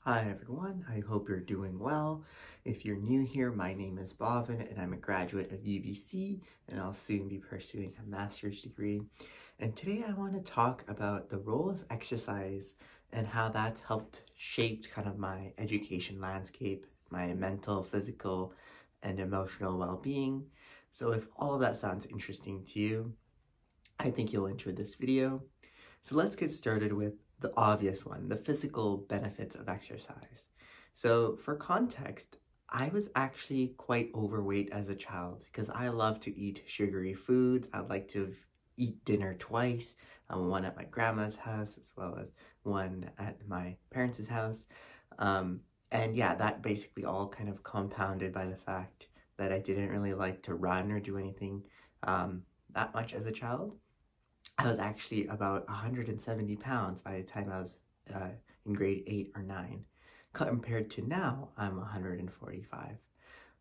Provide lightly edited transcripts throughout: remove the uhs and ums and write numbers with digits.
Hi everyone, I hope you're doing well. If you're new here, my name is Bhavin and I'm a graduate of UBC and I'll soon be pursuing a master's degree. And today I want to talk about the role of exercise and how that's helped shape kind of my education landscape, my mental, physical, and emotional well-being. So if all of that sounds interesting to you, I think you'll enjoy this video. So let's get started with the obvious one, the physical benefits of exercise. So for context, I was actually quite overweight as a child because I love to eat sugary foods. I'd like to eat dinner twice, one at my grandma's house as well as one at my parents' house. And yeah, that basically all kind of compounded by the fact that I didn't really like to run or do anything that much as a child. I was actually about 170 pounds by the time I was in grade 8 or 9. Compared to now, I'm 145.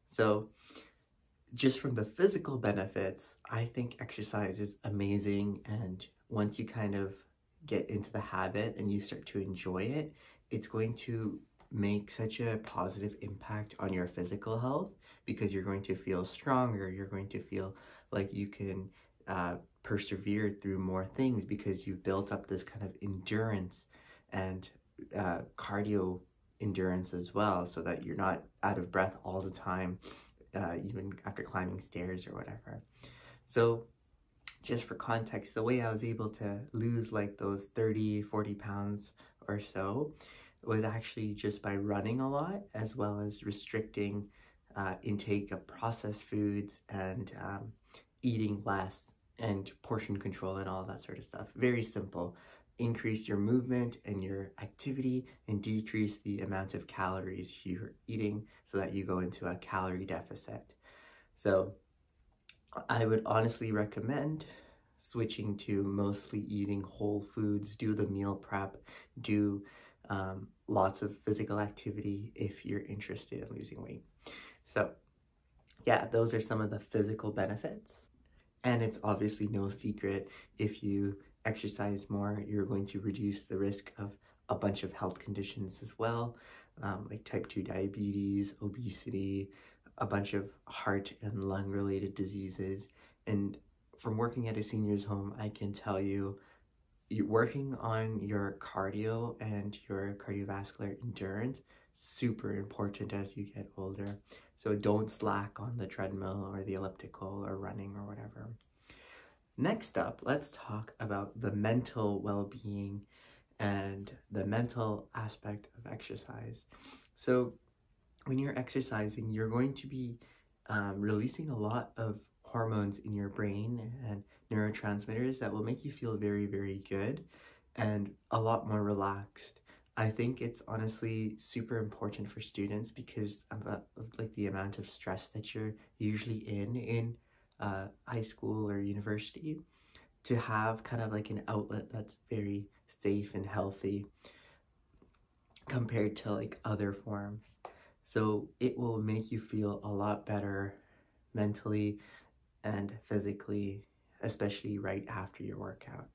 So just from the physical benefits, I think exercise is amazing. And once you kind of get into the habit and you start to enjoy it, it's going to make such a positive impact on your physical health because you're going to feel stronger. You're going to feel like you can persevere through more things because you've built up this kind of endurance and cardio endurance as well, so that you're not out of breath all the time, even after climbing stairs or whatever. So just for context, the way I was able to lose like those 30-40 pounds or so was actually just by running a lot, as well as restricting intake of processed foods and eating less and portion control and all that sort of stuff. Very simple. Increase your movement and your activity and decrease the amount of calories you're eating so that you go into a calorie deficit. So I would honestly recommend switching to mostly eating whole foods, do the meal prep, do lots of physical activity if you're interested in losing weight. So yeah, those are some of the physical benefits. And it's obviously no secret, if you exercise more, you're going to reduce the risk of a bunch of health conditions as well, like type 2 diabetes, obesity, a bunch of heart and lung related diseases. And from working at a seniors home, I can tell you, working on your cardio and your cardiovascular endurance, super important as you get older. So don't slack on the treadmill or the elliptical or running or whatever. Next up, let's talk about the mental well-being and the mental aspect of exercise. So when you're exercising, you're going to be releasing a lot of hormones in your brain and neurotransmitters that will make you feel very, very good and a lot more relaxed. I think it's honestly super important for students because of like the amount of stress that you're usually in high school or university, to have kind of like an outlet that's very safe and healthy compared to like other forms. So it will make you feel a lot better mentally and physically, especially right after your workout.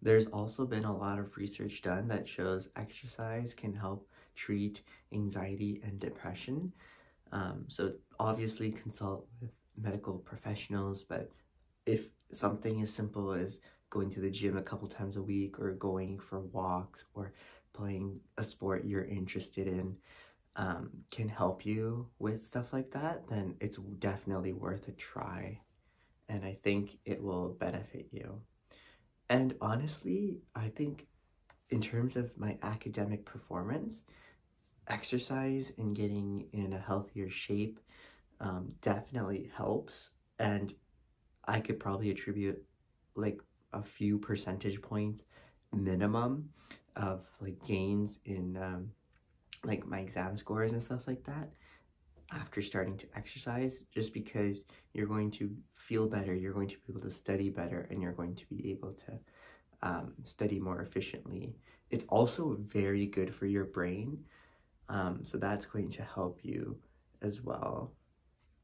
There's also been a lot of research done that shows exercise can help treat anxiety and depression. So obviously consult with medical professionals, but if something as simple as going to the gym a couple times a week or going for walks or playing a sport you're interested in can help you with stuff like that, then it's definitely worth a try. And I think it will benefit you. And honestly, I think in terms of my academic performance, exercise and getting in a healthier shape definitely helps. And I could probably attribute like a few percentage points minimum of like gains in like my exam scores and stuff like that after starting to exercise, just because you're going to feel better, you're going to be able to study better, and you're going to be able to study more efficiently. It's also very good for your brain, so that's going to help you as well.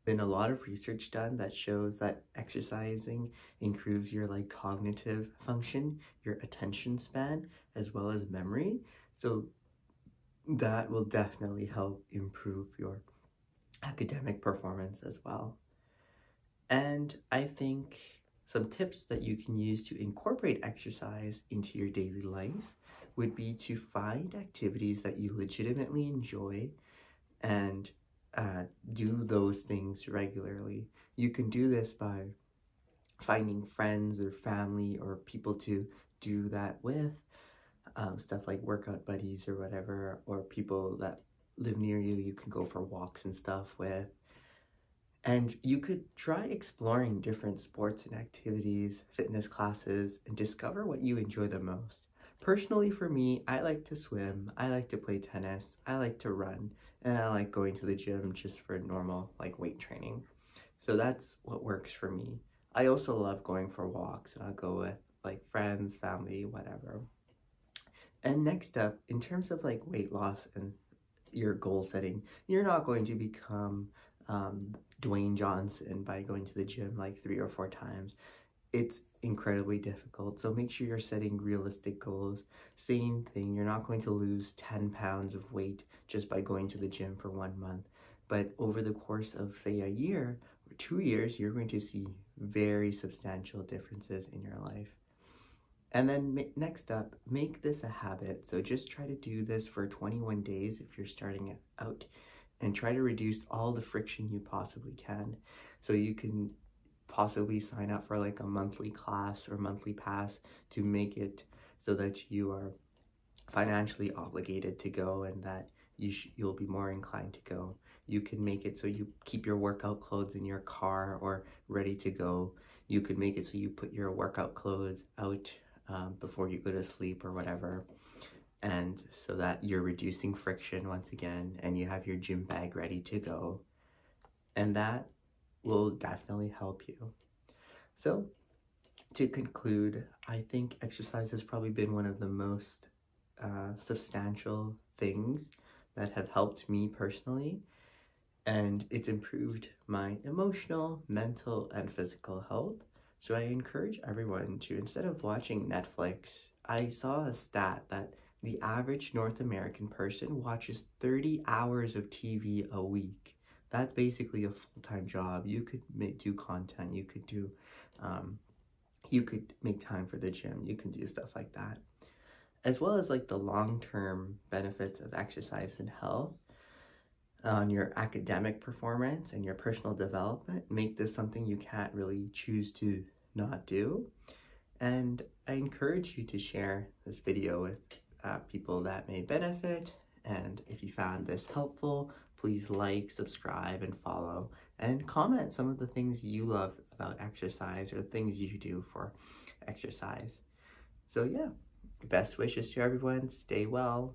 Been a lot of research done that shows that exercising improves your like cognitive function, your attention span, as well as memory. So that will definitely help improve your academic performance as well. And I think some tips that you can use to incorporate exercise into your daily life would be to find activities that you legitimately enjoy and do those things regularly. You can do this by finding friends or family or people to do that with, stuff like workout buddies or whatever, or people that live near you, you can go for walks and stuff with. And you could try exploring different sports and activities, fitness classes, and discover what you enjoy the most. Personally, for me, I like to swim, I like to play tennis, I like to run, and I like going to the gym just for normal, like, weight training. So that's what works for me. I also love going for walks, and I'll go with, like, friends, family, whatever. And next up, in terms of, like, weight loss and your goal setting, you're not going to become Dwayne Johnson by going to the gym like 3 or 4 times. It's incredibly difficult. So make sure you're setting realistic goals. Same thing, you're not going to lose 10 pounds of weight just by going to the gym for 1 month. But over the course of, say, a year or 2 years, you're going to see very substantial differences in your life. And then next up, make this a habit. So just try to do this for 21 days if you're starting out, and try to reduce all the friction you possibly can. So you can possibly sign up for like a monthly class or monthly pass to make it so that you are financially obligated to go, and that you'll be more inclined to go. You can make it so you keep your workout clothes in your car or ready to go. You could make it so you put your workout clothes out before you go to sleep or whatever, and so that you're reducing friction once again, and you have your gym bag ready to go, and that will definitely help you. So to conclude, I think exercise has probably been one of the most substantial things that have helped me personally, and it's improved my emotional, mental, and physical health. So I encourage everyone to, instead of watching Netflix, I saw a stat that the average North American person watches 30 hours of TV a week. That's basically a full-time job. You could do content, you could do, you could make time for the gym, you can do stuff like that. As well as like the long-term benefits of exercise and health on your academic performance and your personal development. Make this something you can't really choose to not do. And I encourage you to share this video with people that may benefit. And if you found this helpful, please like, subscribe, and follow, and comment some of the things you love about exercise or things you do for exercise. So yeah, best wishes to everyone. Stay well.